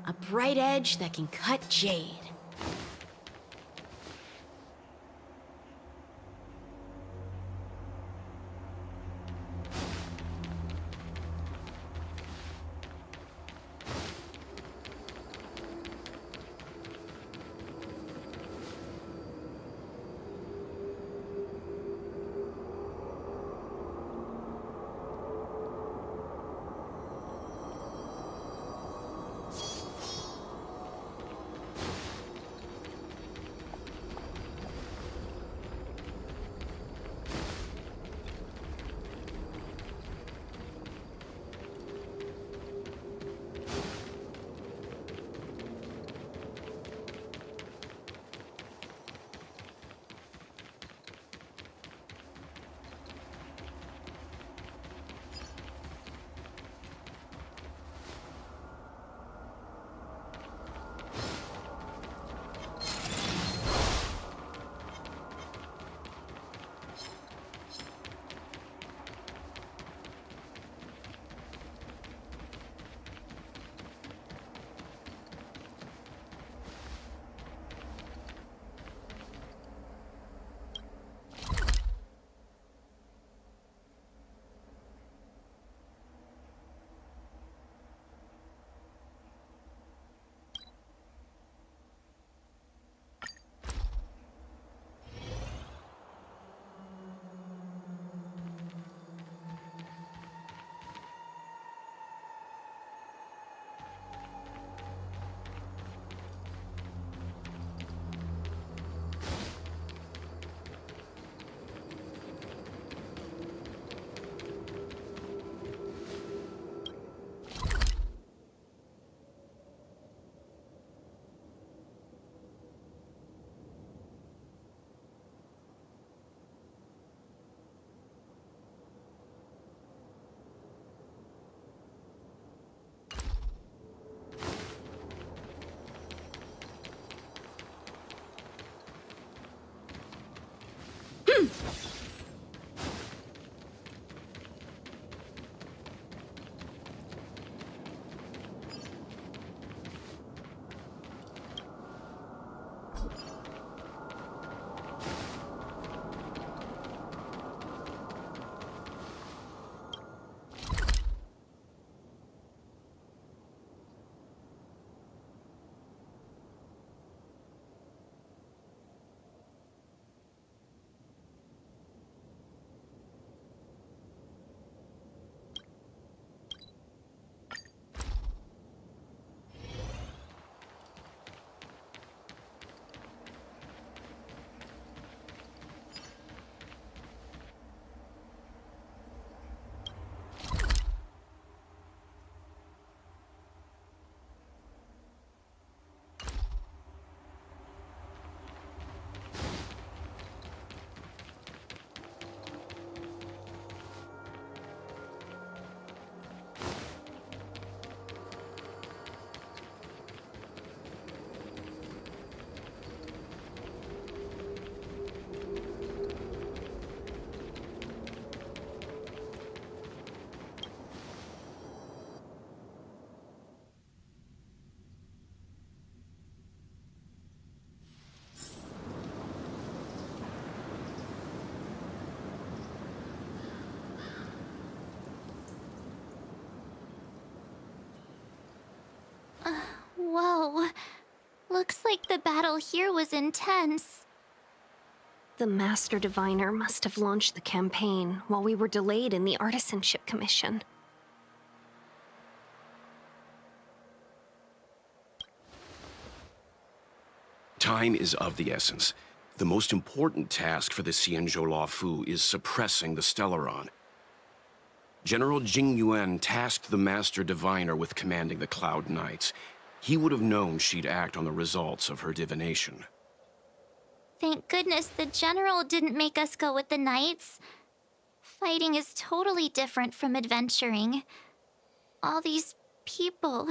A bright edge that can cut jade. Whoa. Looks like the battle here was intense. The Master Diviner must have launched the campaign while we were delayed in the Artisanship Commission. Time is of the essence. The most important task for the Xianzhou Luofu is suppressing the Stellaron. General Jing Yuan tasked the Master Diviner with commanding the Cloud Knights. He would have known she'd act on the results of her divination. Thank goodness the General didn't make us go with the Knights. Fighting is totally different from adventuring. All these people...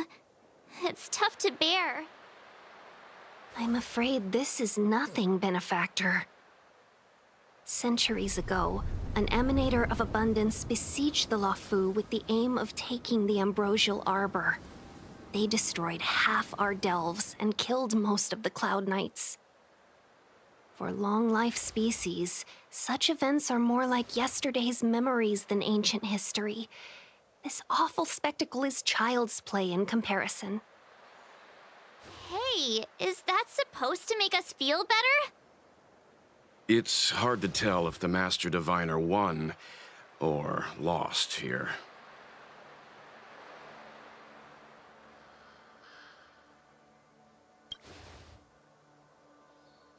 it's tough to bear. I'm afraid this is nothing, Benefactor. Centuries ago, an Emanator of Abundance besieged the Luofu with the aim of taking the Ambrosial Arbor. They destroyed half our delves and killed most of the Cloud Knights. For long-life species, such events are more like yesterday's memories than ancient history. This awful spectacle is child's play in comparison. Hey, is that supposed to make us feel better? It's hard to tell if the Master Diviner won or lost here.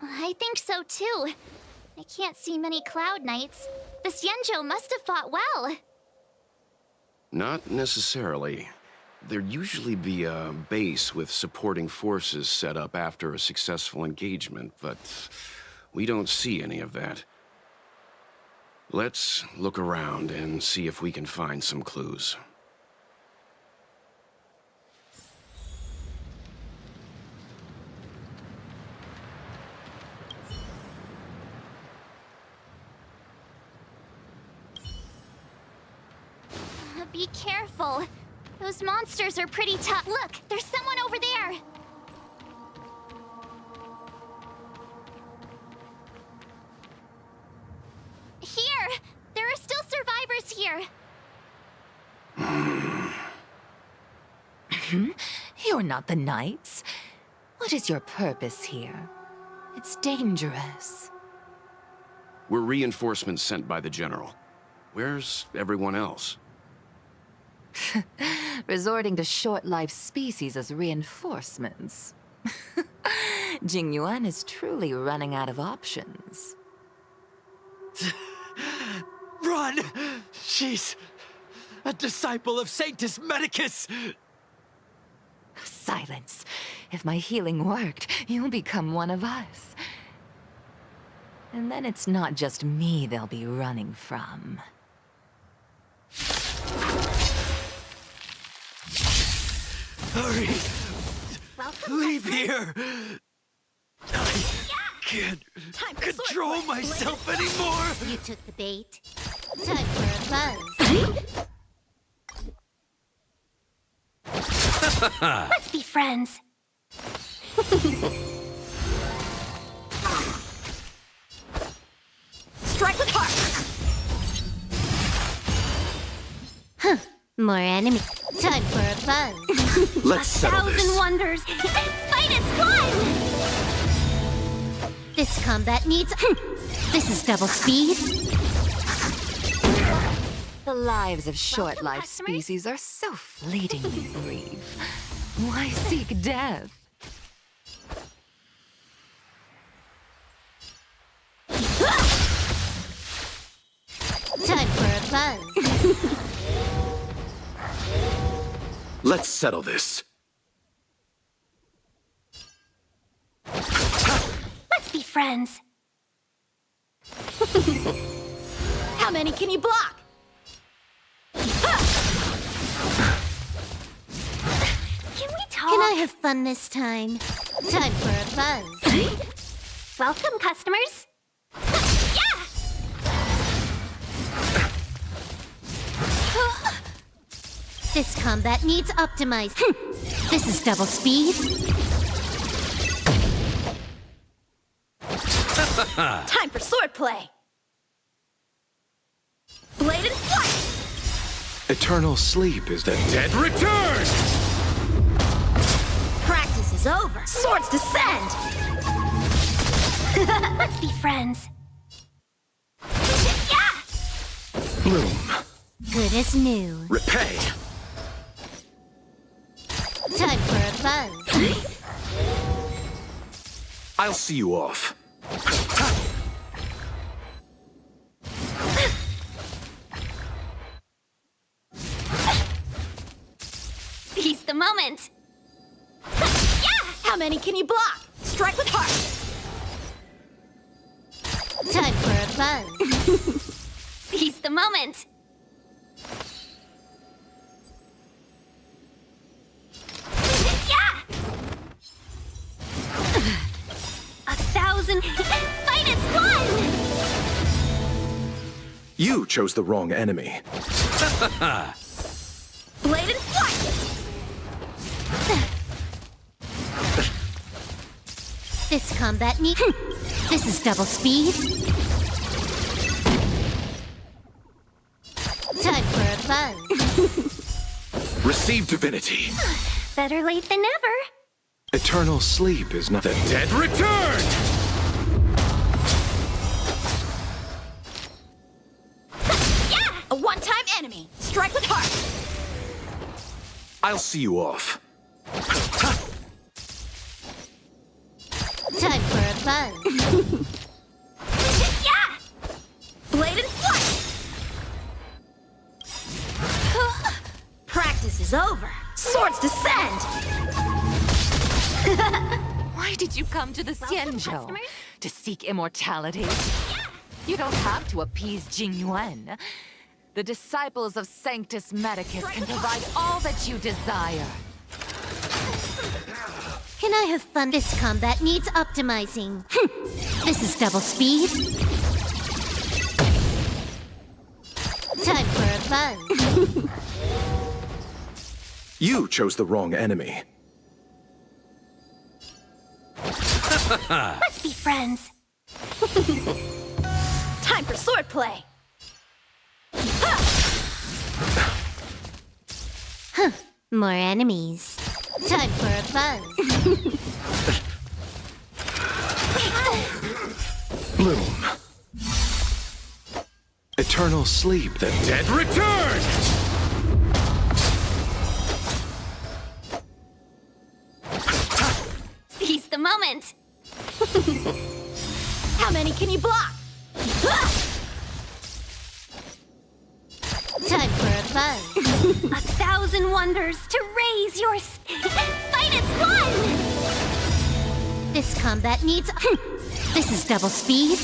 I think so too. I can't see many Cloud Knights. The Xianzhou must have fought well. Not necessarily. There'd usually be a base with supporting forces set up after a successful engagement, but we don't see any of that. Let's look around and see if we can find some clues. Be careful. Those monsters are pretty tough. Look, there's someone over there. Here! There are still survivors here. You're not the Knights. What is your purpose here? It's dangerous. We're reinforcements sent by the General. Where's everyone else? Resorting to short-lived species as reinforcements. Jingyuan is truly running out of options. Run! She's a disciple of Sanctus Medicus! Silence. If my healing worked, you'll become one of us. And then it's not just me they'll be running from. Hurry! Welcome, Leave customers. here! I can't control myself anymore! You took the bait. Time for a buzz. Let's be friends. Strike with heart. More enemy. Time for a buzz. Let's settle Thousand this. wonders. Fight is one! This combat needs... This is double speed. The lives of Welcome, short-lived customers. species are so fleetingly brief. Why seek death? Time for a buzz. Let's settle this. Let's be friends. How many can you block? Can we talk? Can I have fun this time? Time for a buzz. Welcome, customers. This combat needs optimized. This is double speed. Time for swordplay. Blade and flight. Eternal sleep is the dead Return! Practice is over. Swords descend. Let's be friends. bloom. Good as new. Repay. Time for a buzz. I'll see you off. Seize the moment. How many can you block? Strike with heart. Time for a buzz. Seize the moment. A thousand. Fight is won! You chose the wrong enemy. Blade and flight. This combat need. This is double speed. Time for a buzz. Receive divinity. Better late than never. Eternal sleep is not... The dead Return! A one-time enemy. Strike with heart. I'll see you off. Time for a buzz. Yeah! Blade and flight. Practice is over. Swords descend. Why did you come to the Xianzhou? customers. To seek immortality? You don't have to appease Jingyuan. The disciples of Sanctus Medicus can provide all that you desire. Can I have fun? This combat needs optimizing. This is double speed. Time for a buzz. You chose the wrong enemy. Let's be friends. Time for swordplay. More enemies. Time for a buzz. Bloom. Eternal sleep. The dead Return! Seize the moment. How many can you block? Time for a buzz. 1,000 wonders to raise your fight is one. This combat needs. This is double speed.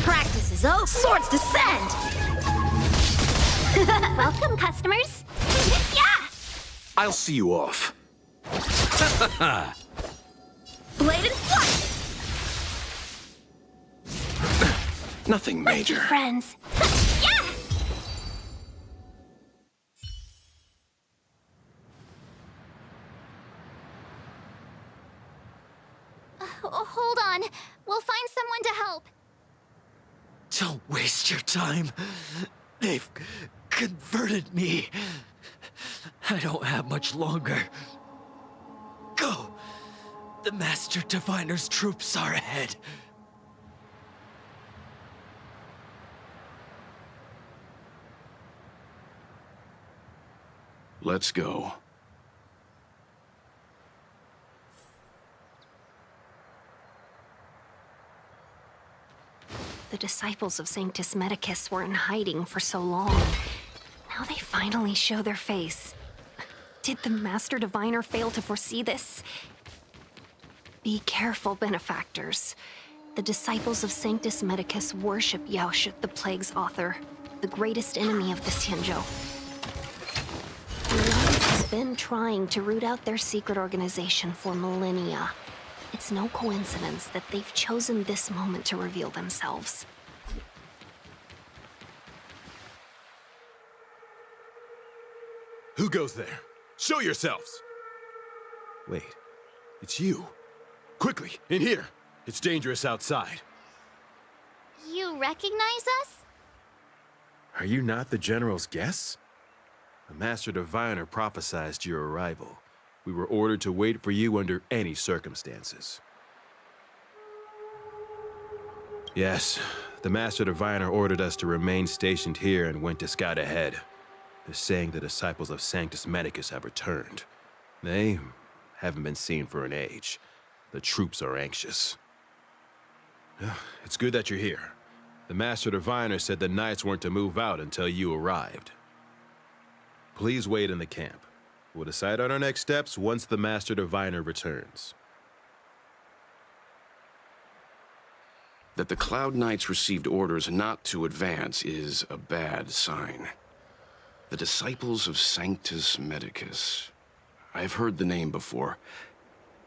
Practice is over. Swords descend. Welcome, customers. Yeah. I'll see you off. Blade and flight. Nothing major. Friends. Yeah. Hold on. We'll find someone to help. Don't waste your time. They've converted me. I don't have much longer. Go! The Master Diviner's troops are ahead. Let's go. The disciples of Sanctus Medicus were in hiding for so long. Now they finally show their face. Did the Master Diviner fail to foresee this? Be careful, benefactors. The disciples of Sanctus Medicus worship Yaoshut, the Plague's author, the greatest enemy of the Xianzhou. The Alliance has been trying to root out their secret organization for millennia. It's no coincidence that they've chosen this moment to reveal themselves. Who goes there? Show yourselves! Wait, it's you. Quickly, in here. It's dangerous outside. You recognize us? Are you not the General's guests? The Master Diviner prophesized your arrival. We were ordered to wait for you under any circumstances. Yes, the Master Diviner ordered us to remain stationed here and went to scout ahead. They're saying the disciples of Sanctus Medicus have returned. They haven't been seen for an age. The troops are anxious. It's good that you're here. The Master Diviner said the Knights weren't to move out until you arrived. Please wait in the camp. We'll decide on our next steps once the Master Diviner returns. That the Cloud Knights received orders not to advance is a bad sign. The disciples of Sanctus Medicus. I've heard the name before.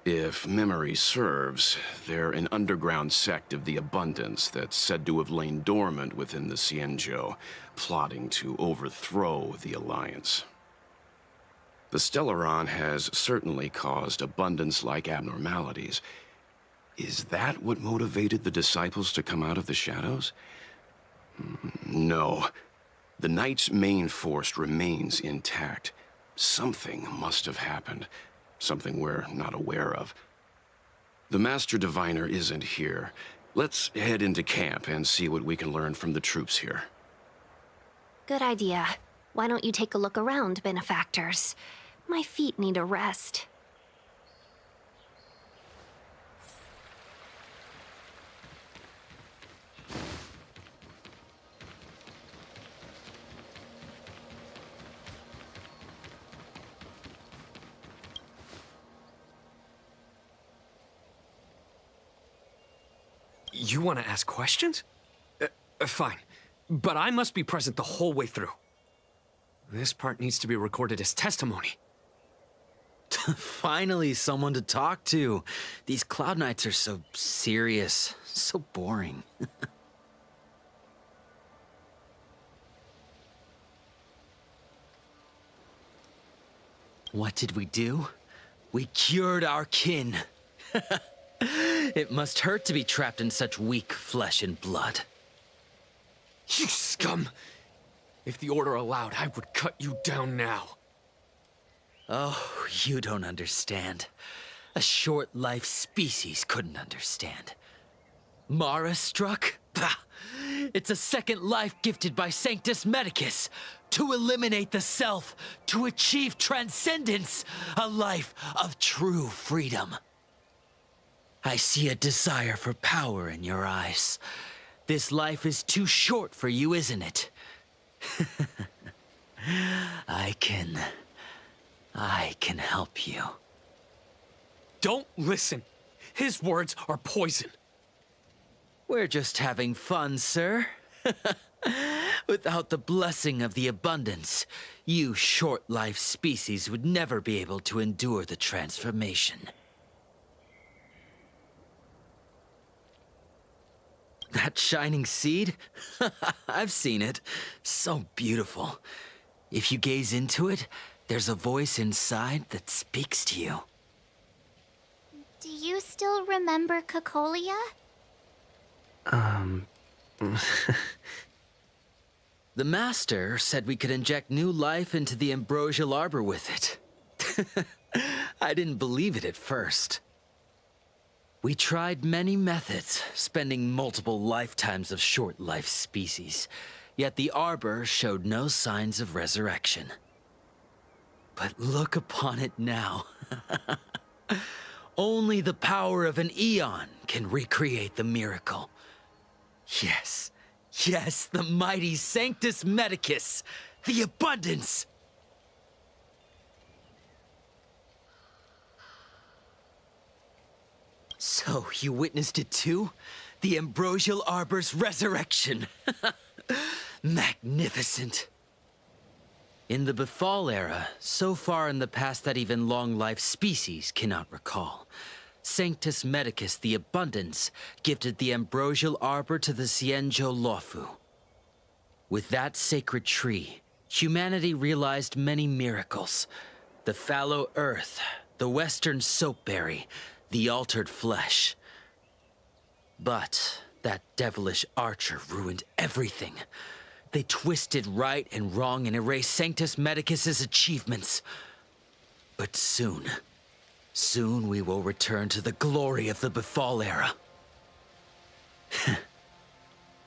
If memory serves, they're an underground sect of the Abundance that's said to have lain dormant within the Xianzhou, plotting to overthrow the Alliance. The Stellaron has certainly caused abundance-like abnormalities. Is that what motivated the disciples to come out of the shadows? No. The Knight's main force remains intact. Something must have happened. Something we're not aware of. The Master Diviner isn't here. Let's head into camp and see what we can learn from the troops here. Good idea. Why don't you take a look around, benefactors? My feet need a rest. You want to ask questions? Fine. But I must be present the whole way through. This part needs to be recorded as testimony. Finally, someone to talk to. These Cloud Knights are so serious, so boring. What did we do? We cured our kin. It must hurt to be trapped in such weak flesh and blood. You scum! If the Order allowed, I would cut you down now. Oh, you don't understand. A short-life species couldn't understand. Mara struck? Bah! It's a second life gifted by Sanctus Medicus to eliminate the self, to achieve transcendence, a life of true freedom. I see a desire for power in your eyes. This life is too short for you, isn't it? I can help you. Don't listen. His words are poison. We're just having fun, sir. Without the blessing of the abundance, you short-life species would never be able to endure the transformation. That shining seed? I've seen it. So beautiful. If you gaze into it, there's a voice inside that speaks to you. Do you still remember Cocolia? The Master said we could inject new life into the ambrosial arbor with it. I didn't believe it at first. We tried many methods, spending multiple lifetimes of short-life species, yet the arbor showed no signs of resurrection. But look upon it now. Only the power of an eon can recreate the miracle. Yes, yes, the mighty Sanctus Medicus, the abundance! So, you witnessed it too? The ambrosial arbor's resurrection. Magnificent. In the Befall era, so far in the past that even long-life species cannot recall, Sanctus Medicus the Abundance gifted the ambrosial arbor to the Xianzhou Luofu. With that sacred tree, humanity realized many miracles. The fallow earth, the western soapberry, the altered flesh. But that devilish archer ruined everything. They twisted right and wrong and erased Sanctus Medicus's achievements. But soon we will return to the glory of the Befall era.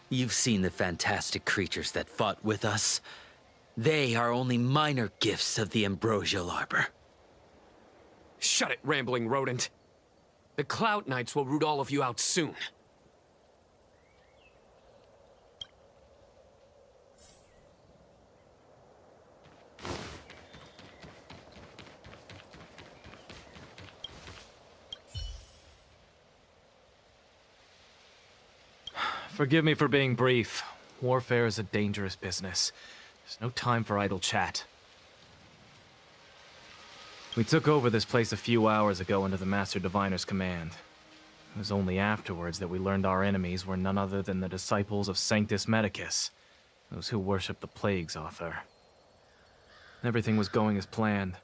You've seen the fantastic creatures that fought with us. They are only minor gifts of the ambrosial arbor. Shut it, rambling rodent. The Cloud Knights will root all of you out soon. Forgive me for being brief. Warfare is a dangerous business. There's no time for idle chat. We took over this place a few hours ago under the Master Diviner's command. It was only afterwards that we learned our enemies were none other than the disciples of Sanctus Medicus, those who worship the plague's author. Everything was going as planned.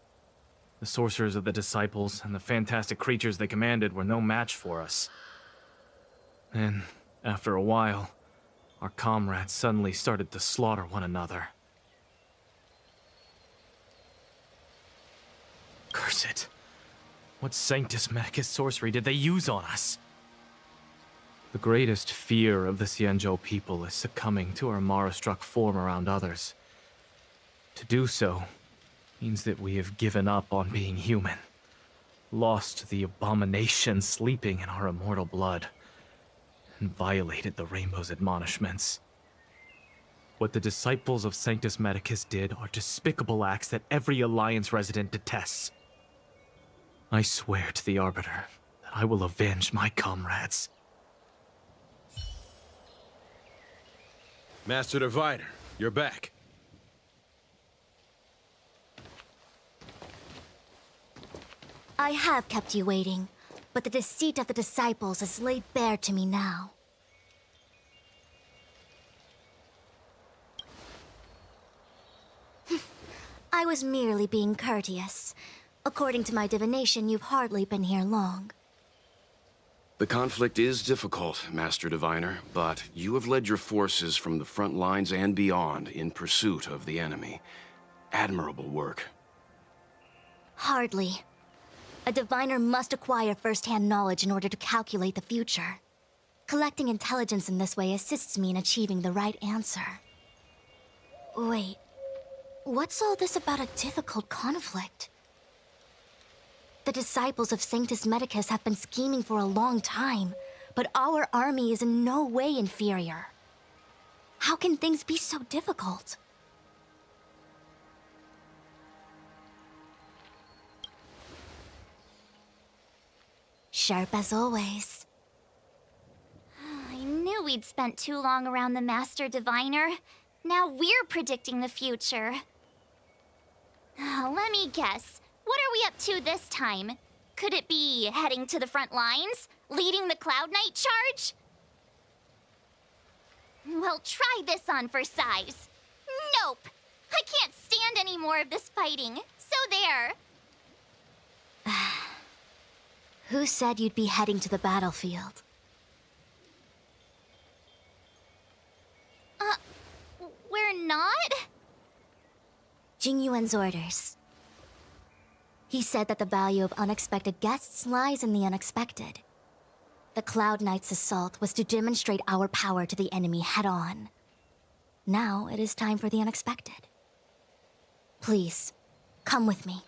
The sorcerers of the Disciples and the fantastic creatures they commanded were no match for us. And, after a while, our comrades suddenly started to slaughter one another. Curse it. What Sanctus Medicus sorcery did they use on us? The greatest fear of the Xianzhou people is succumbing to our Mara-struck form around others. To do so means that we have given up on being human, lost the abomination sleeping in our immortal blood, and violated the Rainbow's admonishments. What the disciples of Sanctus Medicus did are despicable acts that every Alliance resident detests. I swear to the Arbiter that I will avenge my comrades. Master Diviner, you're back. I have kept you waiting, but the deceit of the disciples is laid bare to me now. I was merely being courteous. According to my divination, you've hardly been here long. The conflict is difficult, Master Diviner, but you have led your forces from the front lines and beyond in pursuit of the enemy. Admirable work. Hardly. A diviner must acquire first-hand knowledge in order to calculate the future. Collecting intelligence in this way assists me in achieving the right answer. Wait, what's all this about a difficult conflict? The disciples of Sanctus Medicus have been scheming for a long time, but our army is in no way inferior. How can things be so difficult? Sharp as always. I knew we'd spent too long around the Master Diviner. Now we're predicting the future. Let me guess. What are we up to this time? Could it be heading to the front lines? Leading the Cloud Knight charge? Well, try this on for size. Nope! I can't stand any more of this fighting. So there. Who said you'd be heading to the battlefield? We're not? Jingyuan's orders. He said that the value of unexpected guests lies in the unexpected. The Cloud Knight's assault was to demonstrate our power to the enemy head-on. Now it is time for the unexpected. Please, come with me.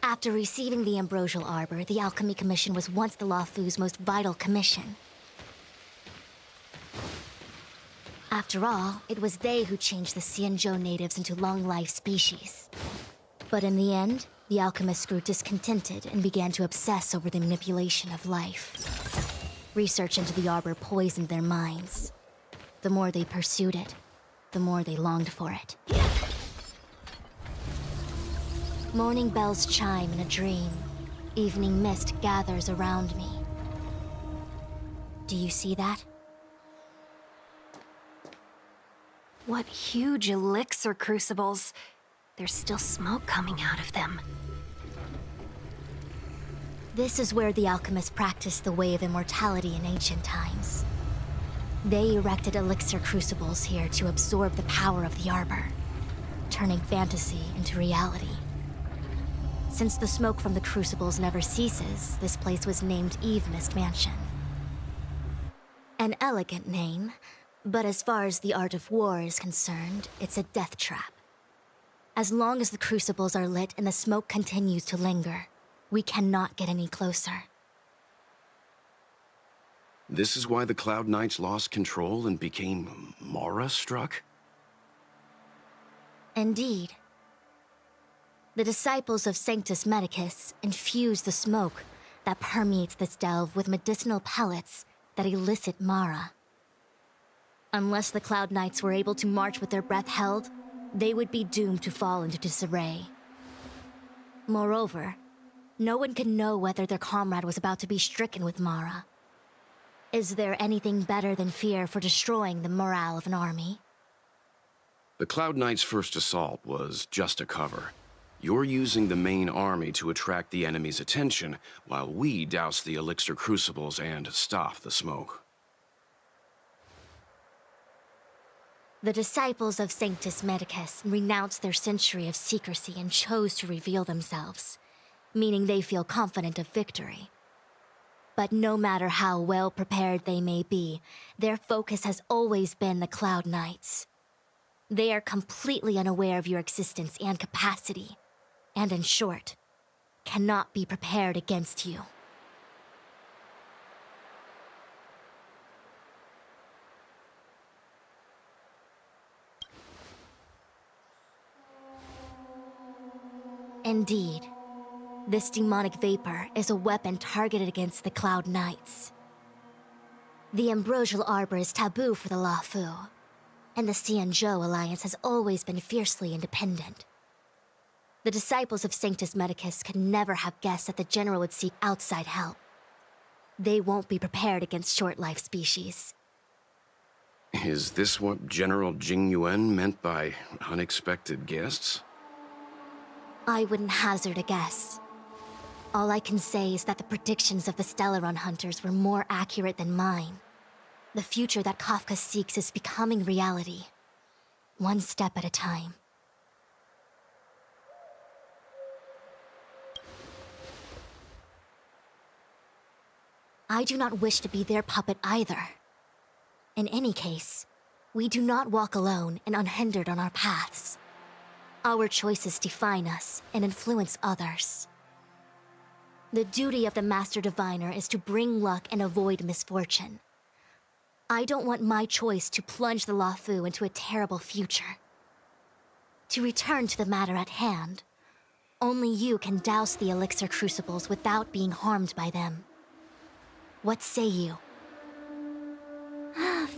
After receiving the Ambrosial Arbor, the Alchemy Commission was once the Luofu's most vital commission. After all, it was they who changed the Xianzhou natives into long-life species. But in the end, the alchemists grew discontented and began to obsess over the manipulation of life. Research into the Arbor poisoned their minds. The more they pursued it, the more they longed for it. Morning bells chime in a dream. Evening mist gathers around me. Do you see that? What huge elixir crucibles. There's still smoke coming out of them. This is where the alchemists practiced the way of immortality in ancient times. They erected elixir crucibles here to absorb the power of the Arbor, turning fantasy into reality. Since the smoke from the crucibles never ceases, this place was named Eve Mist Mansion. An elegant name, but as far as the art of war is concerned, it's a death trap. As long as the crucibles are lit and the smoke continues to linger, we cannot get any closer. This is why the Cloud Knights lost control and became Mara-struck? Indeed. The disciples of Sanctus Medicus infuse the smoke that permeates this delve with medicinal pellets that elicit Mara. Unless the Cloud Knights were able to march with their breath held, they would be doomed to fall into disarray. Moreover, no one could know whether their comrade was about to be stricken with Mara. Is there anything better than fear for destroying the morale of an army? The Cloud Knight's first assault was just a cover. You're using the main army to attract the enemy's attention, while we douse the elixir crucibles and stop the smoke. The disciples of Sanctus Medicus renounced their century of secrecy and chose to reveal themselves, meaning they feel confident of victory. But no matter how well prepared they may be, their focus has always been the Cloud Knights. They are completely unaware of your existence and capacity, and in short, cannot be prepared against you. Indeed, this demonic vapor is a weapon targeted against the Cloud Knights. The ambrosial arbor is taboo for the Luofu, and the Xianzhou alliance has always been fiercely independent. The disciples of Sanctus Medicus could never have guessed that the General would seek outside help. They won't be prepared against short-life species. Is this what General Jing Yuan meant by unexpected guests? I wouldn't hazard a guess. All I can say is that the predictions of the Stellaron hunters were more accurate than mine. The future that Kafka seeks is becoming reality, one step at a time. I do not wish to be their puppet either. In any case, we do not walk alone and unhindered on our paths. Our choices define us and influence others. The duty of the Master Diviner is to bring luck and avoid misfortune. I don't want my choice to plunge the Luofu into a terrible future. To return to the matter at hand, only you can douse the elixir crucibles without being harmed by them. What say you?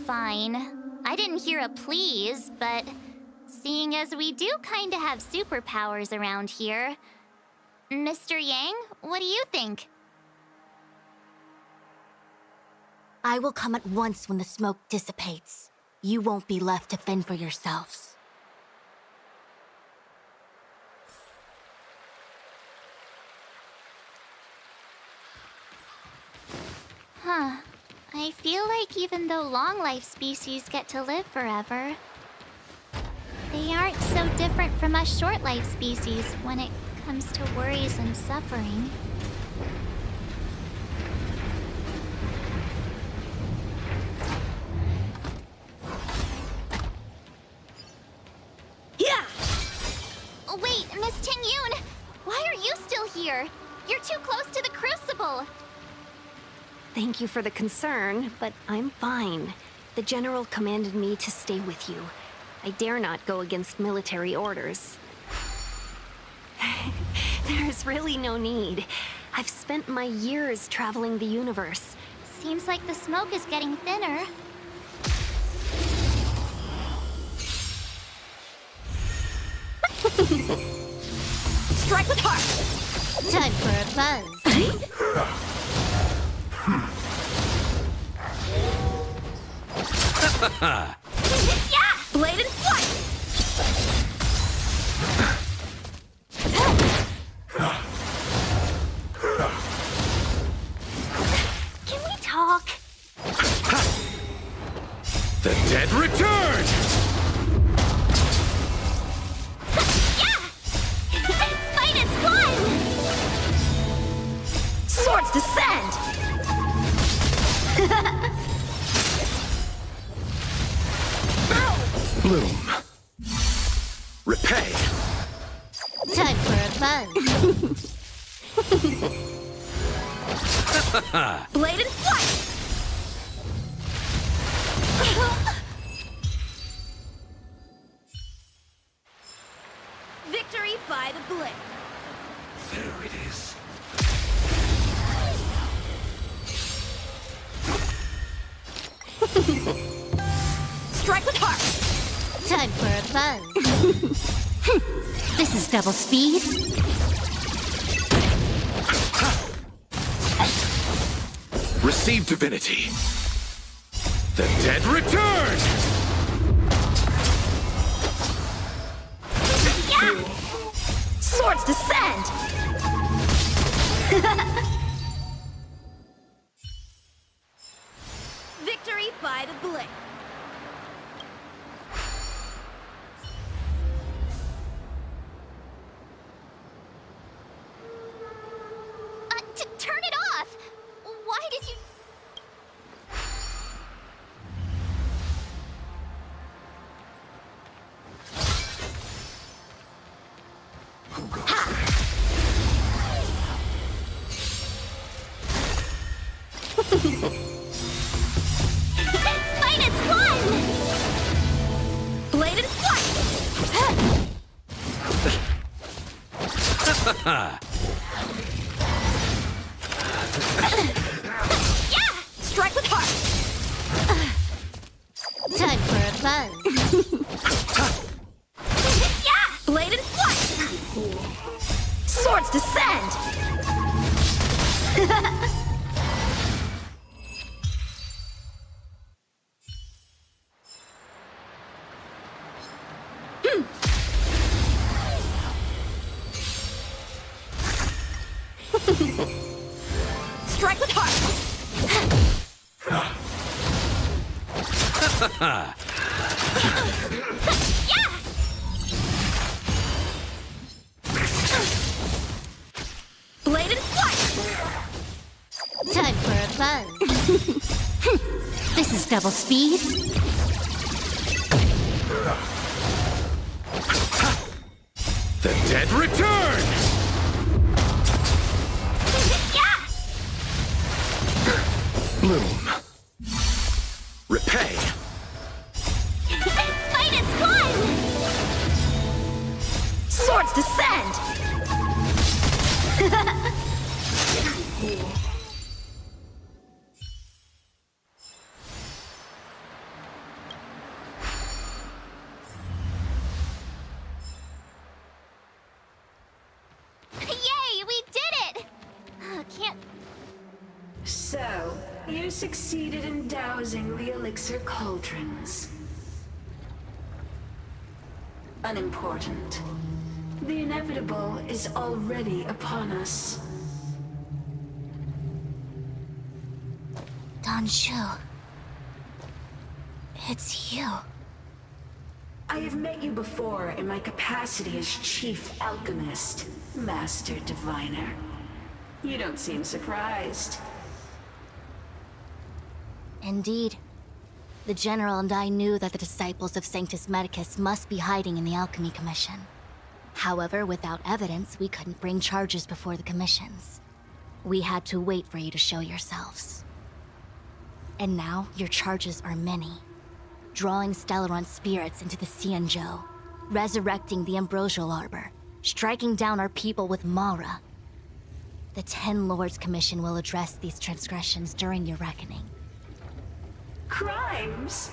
Fine. I didn't hear a please, but seeing as we do kinda have superpowers around here, Mr. Yang, what do you think? I will come at once when the smoke dissipates. You won't be left to fend for yourselves. Huh. I feel like even though long-life species get to live forever, they aren't so different from us short-life species when it comes to worries and suffering. Yeah! Wait, Miss Tingyun! Why are you still here? You're too close to the crucible! Thank you for the concern, but I'm fine. The General commanded me to stay with you. I dare not go against military orders. There's really no need. I've spent my years traveling the universe. Seems like the smoke is getting thinner. Strike with heart! Time for a buzz. Yeah! Blade and flight! Can we talk? The dead return! Fight is fun! Swords descend! Bloom. Repay. Time for a buzz. Blade and flight! Victory by the blade. There it is. Strike with heart! Time for a buzz. This is double speed. Receive divinity. The dead return! Swords descend! Victory by the blade. Turn it off! Why did you... Fight is won! Blade and flight! Yeah! Strike with heart! Time for a buzz. Yeah! Blade and flight! Swords descend! Strike with heart! Yeah! Blade and flight! Time for a buzz. This is double speed. The dead return! Yeah! Bloom. Repay. Fight is won! Swords descend! Yay, we did it! Can't... So, you succeeded in dousing the elixir cauldrons. Unimportant. The inevitable is already upon us. Danshu. It's you. I have met you before in my capacity as Chief Alchemist, Master Diviner. You don't seem surprised. Indeed. The General and I knew that the disciples of Sanctus Medicus must be hiding in the Alchemy Commission. However, without evidence, we couldn't bring charges before the commissions. We had to wait for you to show yourselves. And now, your charges are many. Drawing Stellaron spirits into the Xianzhou, resurrecting the Ambrosial Arbor, striking down our people with Mara. The Ten Lords Commission will address these transgressions during your reckoning. Crimes?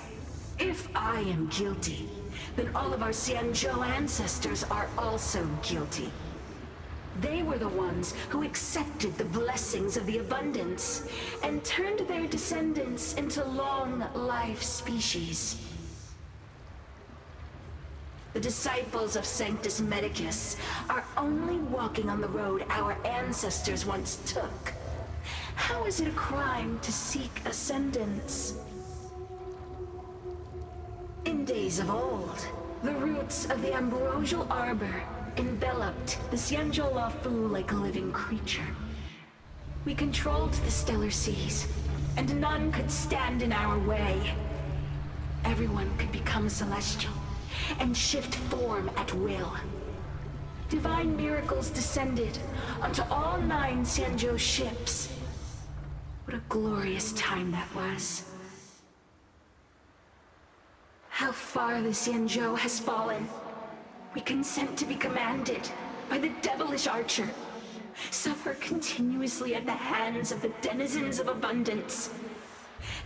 If I am guilty, then all of our Xianzhou ancestors are also guilty. They were the ones who accepted the blessings of the abundance and turned their descendants into long-life species. The disciples of Sanctus Medicus are only walking on the road our ancestors once took. How is it a crime to seek ascendance? In days of old, the roots of the Ambrosial Arbor enveloped the Xianzhou Lafu like a living creature. We controlled the stellar seas, and none could stand in our way. Everyone could become celestial and shift form at will. Divine miracles descended onto all 9 Xianzhou ships. What a glorious time that was. How far the Xianzhou has fallen. We consent to be commanded by the devilish archer, suffer continuously at the hands of the denizens of abundance.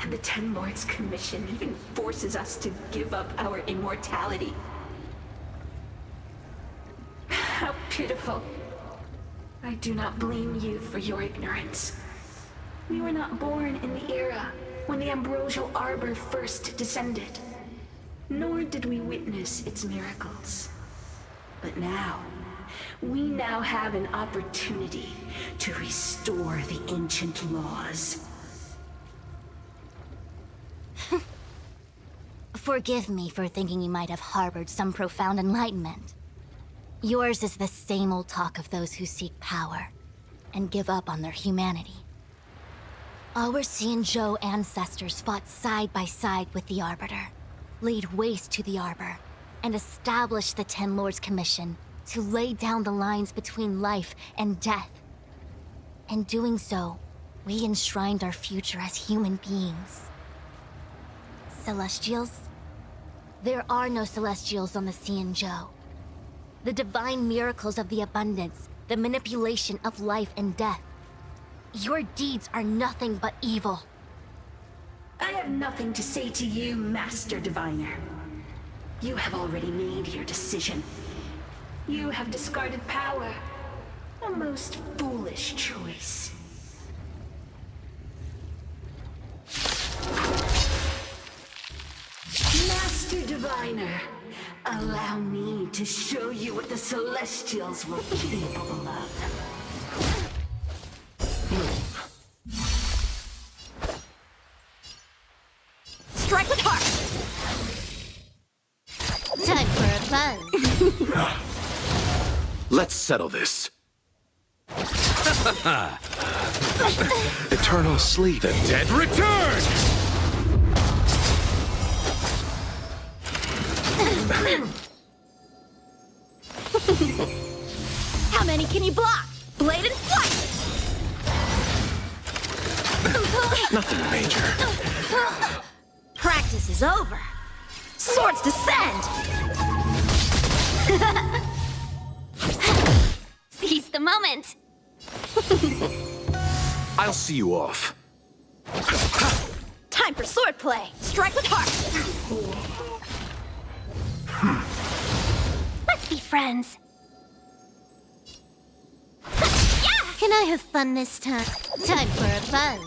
And the Ten Lords Commission even forces us to give up our immortality. How pitiful. I do not blame you for your ignorance. We were not born in the era when the Ambrosial Arbor first descended, nor did we witness its miracles. But now, we now have an opportunity to restore the ancient laws. Forgive me for thinking you might have harbored some profound enlightenment. Yours is the same old talk of those who seek power and give up on their humanity. Our Xianzhou ancestors fought side by side with the Arbiter, laid waste to the Arbor, and established the Ten Lords Commission to lay down the lines between life and death. In doing so, we enshrined our future as human beings. Celestials? There are no Celestials on the Xianzhou. The divine miracles of the abundance, the manipulation of life and death. Your deeds are nothing but evil. I have nothing to say to you, Master Diviner. You have already made your decision. You have discarded power. A most foolish choice. Master Diviner, allow me to show you what the Celestials were capable of. Strike with heart! Time for a buzz. Let's settle this. Eternal sleep. The dead return! How many can you block? Blade and flight! Nothing major. Practice is over. Swords descend! Seize the moment! I'll see you off. Time for swordplay! Strike with heart! Let's be friends. Can I have fun this time? Time for a buzz.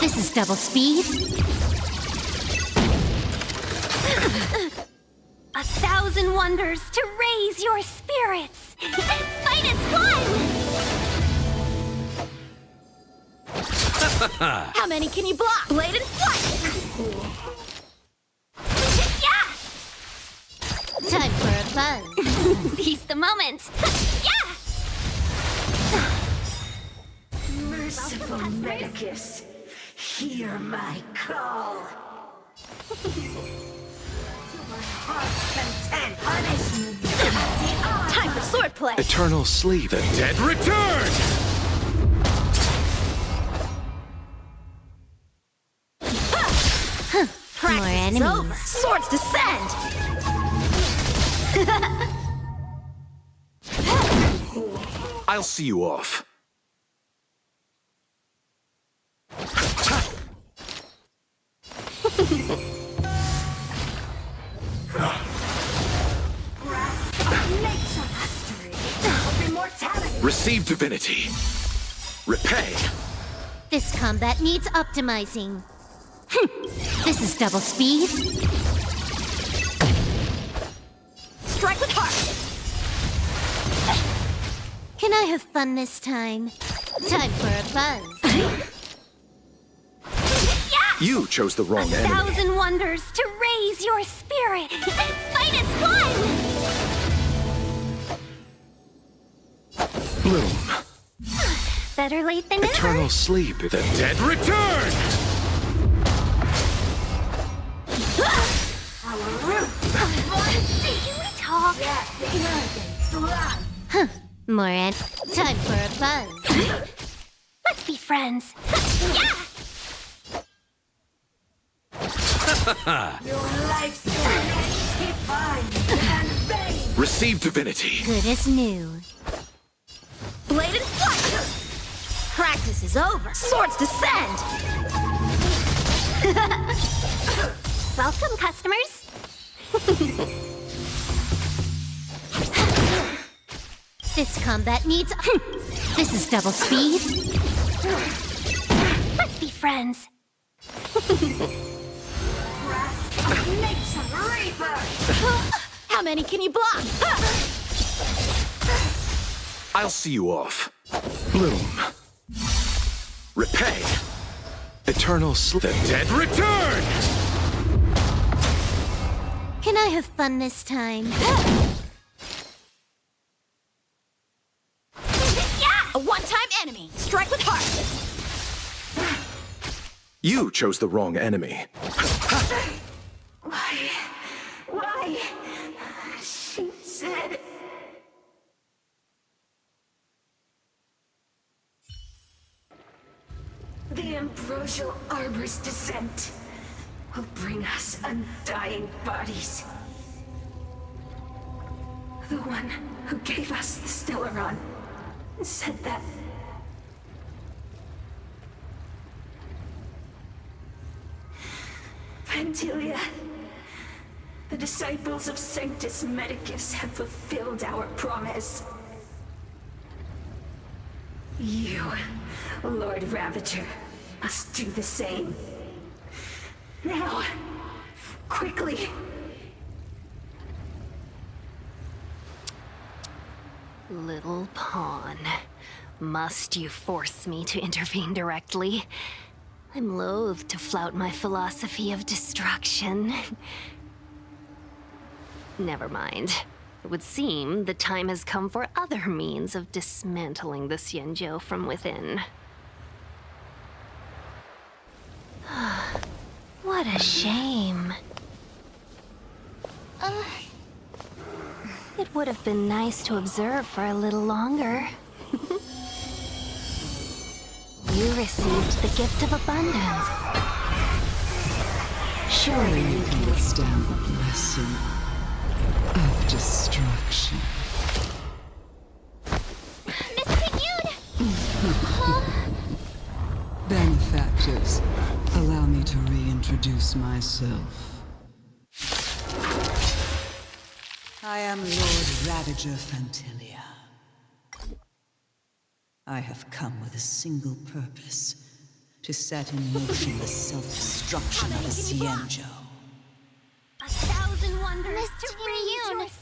This is double speed. 1,000 wonders to raise your spirits. Fight is fun! How many can you block? Blade and flight! Yeah! Time for a buzz. Seize the moment. Yeah! Merciful Medicus, hear my call. Content, punish me. Time for swordplay. Eternal sleep. The dead return! More enemies. Over. Swords descend! I'll see you off. Receive divinity. Repay. This combat needs optimizing. This is double speed. Strike with heart! Can I have fun this time? Time for a buzz. You chose the wrong enemy. 1,000 wonders to raise your spirit. Fight is fun! Bloom. Better late than never. Eternal sleep. The dead return! Can we talk? More time for a buzz. Let's be friends. Yeah! Your life's divine and vain. Receive divinity. Good as new. Blade and flight! Practice is over. Swords descend! Welcome, customers. This combat needs... This is double speed. Let's be friends. Nature Reaper! How How many can you block? I'll see you off. Bloom. Repay. Eternal sleep. The dead return! Can I have fun this time? A one-time enemy. Strike with heart. You chose the wrong enemy. Why? She said... The ambrosial arbor's descent will bring us undying bodies. The one who gave us the Stellaron said that... Pantilia, the disciples of Sanctus Medicus have fulfilled our promise. You, Lord Ravager, must do the same. Now, quickly. Little pawn. Must you force me to intervene directly? I'm loath to flout my philosophy of destruction. Never mind. It would seem the time has come for other means of dismantling the Xianzhou from within. What a shame. It would have been nice to observe for a little longer. You received the gift of abundance. Surely you can withstand the blessing of destruction. Miss Pinyun! Benefactors, allow me to reintroduce myself. I am Lord Ravager Fantilia. I have come with a single purpose, to set in motion the self-destruction of the Xianzhou. 1,000 wonders. Mr. Pinyun! Is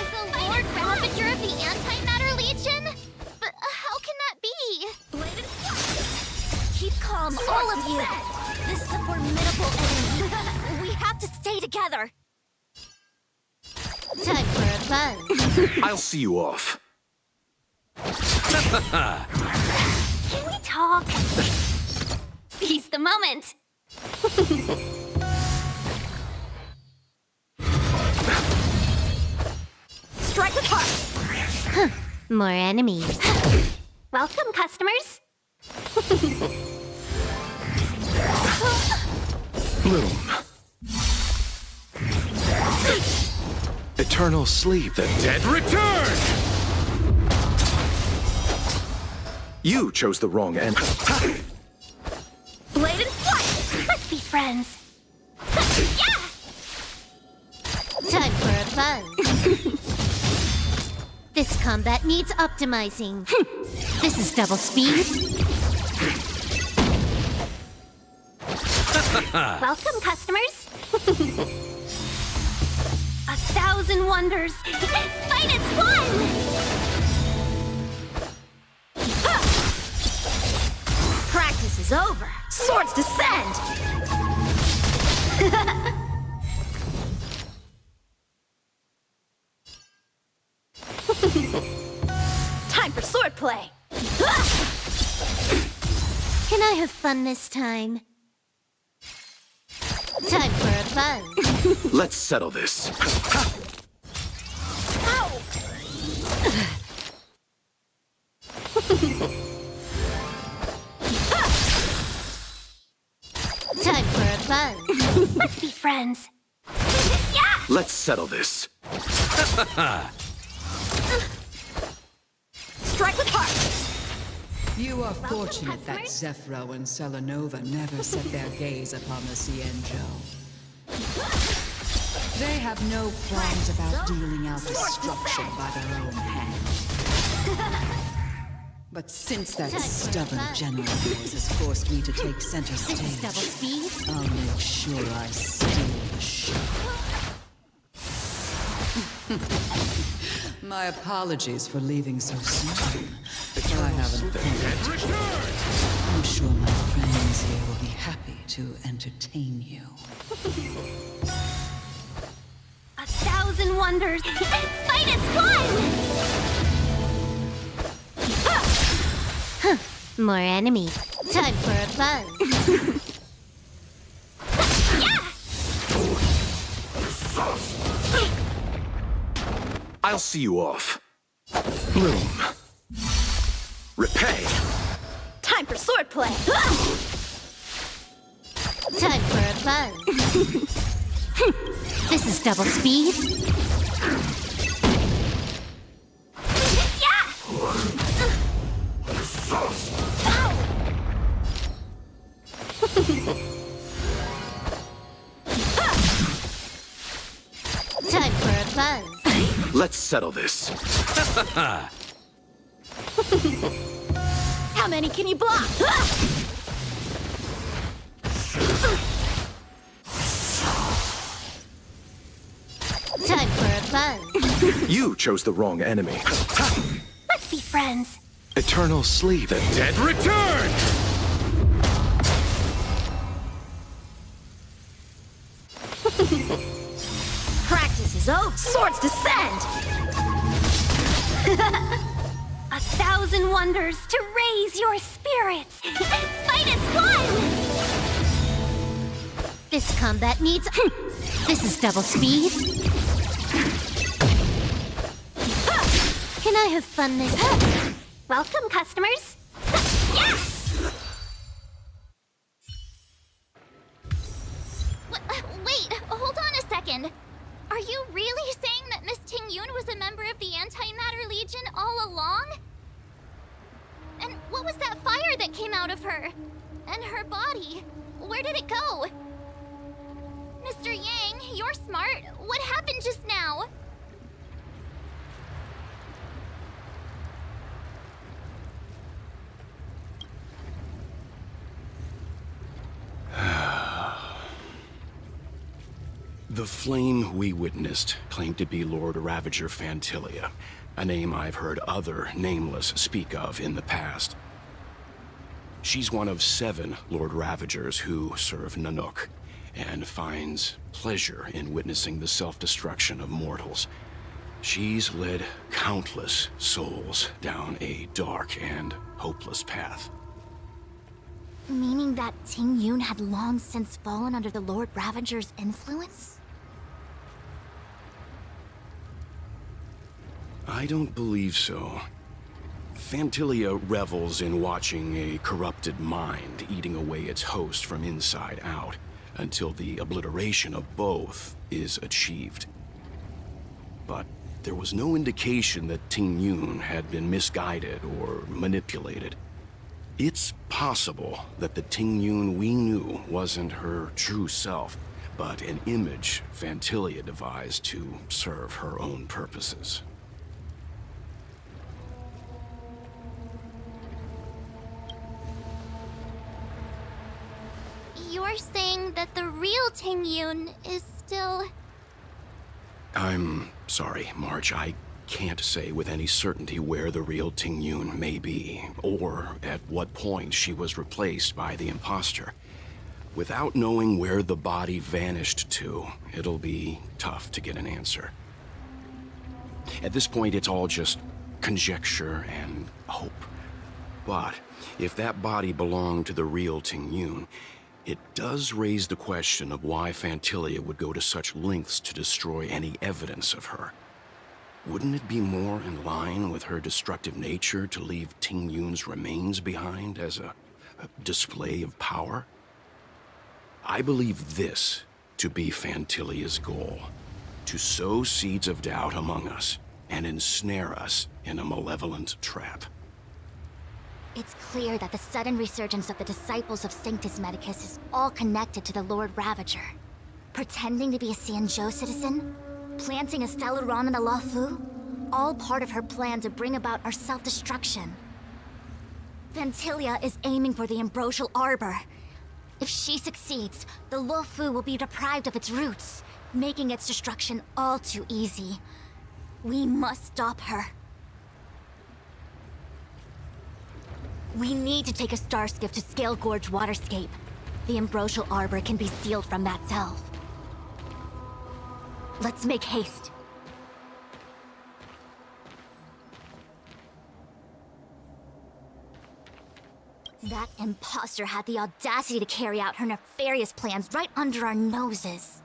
the Lord Ravager of the Antimatter Legion? But how can that be? Keep calm, all of you. This is a formidable enemy. We have to stay together. Time for a buzz. I'll see you off. Can we talk? Seize the moment. Strike with heart. More enemies. Welcome, customers. Bloom. Eternal sleep. The dead return! You chose the wrong enemy. Blade and flight! Let's be friends. Yeah! Time for a buzz. This combat needs optimizing. This is double speed. Welcome, customers. 1,000 wonders. Fight as one! Practice is over. Swords descend. Time for swordplay. Can I have fun this time? Time for a buzz. Let's settle this. Ow! Time for a buzz. Let's be friends. Let's settle this. Strike with heart. You are fortunate that Zephyro and Selenova never set their gaze upon the Xianzhou. They have no qualms about dealing out destruction by their own hand. But since that stubborn general of yours has forced me to take center This is double stage, speed. I'll make sure I steal the show. My apologies for leaving so soon. I haven't thought. I'm sure my friends here will be happy to entertain you. 1,000 wonders! Fight is fun! More enemy. Time for a buzz. I'll see you off. Bloom. Repay. Time for swordplay! Time for a buzz. This is double speed. Time for a buzz. Let's settle this. How many can you block? Time for a buzz. You chose the wrong enemy. Let's be friends. Eternal sleep. The dead return! Practice is over. Swords descend! 1,000 wonders to raise your spirits. Fight is fun! This combat needs... This is double speed. Can I have fun this time? Welcome, customers. Yes! Wait, hold on a second. Are you really saying that Miss Ting-Yun was a member of the Antimatter Legion all along? And what was that fire that came out of her? And her body? Where did it go? Mr. Yang, you're smart. What happened just now? The flame we witnessed claimed to be Lord Ravager Fantilia, a name I've heard other nameless speak of in the past. She's one of 7 Lord Ravagers who serve Nanook, and finds pleasure in witnessing the self-destruction of mortals. She's led countless souls down a dark and hopeless path. Meaning that Ting-Yun had long since fallen under the Lord Ravager's influence? I don't believe so. Fantilia revels in watching a corrupted mind eating away its host from inside out, until the obliteration of both is achieved. But there was no indication that Ting-Yun had been misguided or manipulated. It's possible that the Ting-Yun we knew wasn't her true self, but an image Fantilia devised to serve her own purposes. You're saying that the real Ting-Yun is still... I'm sorry, March. I can't say with any certainty where the real Ting-Yun may be, or at what point she was replaced by the imposter. Without knowing where the body vanished to, it'll be tough to get an answer. At this point, it's all just conjecture and hope. But if that body belonged to the real Ting-Yun, it does raise the question of why Fantilia would go to such lengths to destroy any evidence of her. Wouldn't it be more in line with her destructive nature to leave Ting-Yun's remains behind as a display of power? I believe this to be Fantilia's goal: to sow seeds of doubt among us and ensnare us in a malevolent trap. It's clear that the sudden resurgence of the disciples of Sanctus Medicus is all connected to the Lord Ravager. Pretending to be a Xianzhou citizen, planting a Stellaron in the Luofu, all part of her plan to bring about our self-destruction. Fantilia is aiming for the Ambrosial Arbor. If she succeeds, the Luofu will be deprived of its roots, making its destruction all too easy. We must stop her. We need to take a star skiff to Scale Gorge Waterscape. The Ambrosial Arbor can be sealed from that delve. Let's make haste. That imposter had the audacity to carry out her nefarious plans right under our noses.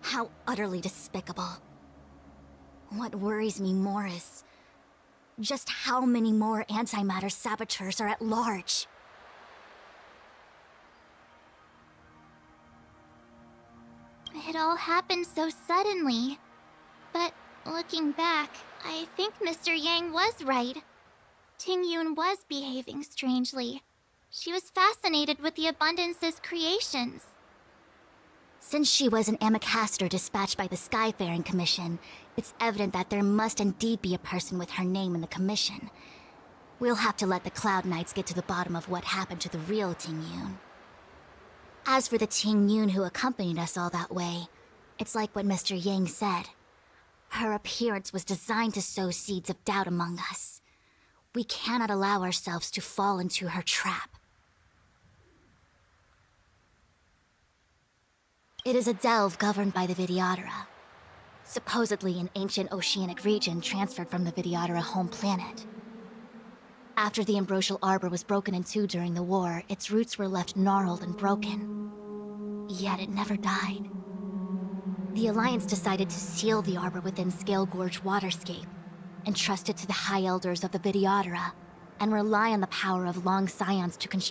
How utterly despicable. What worries me more is just how many more antimatter saboteurs are at large. It all happened so suddenly. But looking back, I think Mr. Yang was right. Ting Yun was behaving strangely. She was fascinated with the Abundance's creations. Since she was an Amicastor dispatched by the Skyfaring Commission, it's evident that there must indeed be a person with her name in the Commission. We'll have to let the Cloud Knights get to the bottom of what happened to the real Ting Yun. As for the Ting Yun who accompanied us all that way, it's like what Mr. Yang said. Her appearance was designed to sow seeds of doubt among us. We cannot allow ourselves to fall into her trap. It is a delve governed by the Vidyadhara. Supposedly an ancient oceanic region transferred from the Vidyadhara home planet. After the Ambrosial Arbor was broken in two during the war, its roots were left gnarled and broken. Yet it never died. The Alliance decided to seal the Arbor within Scale Gorge Waterscape, entrust it to the High Elders of the Vidyadhara, and rely on the power of Long Scions to constrain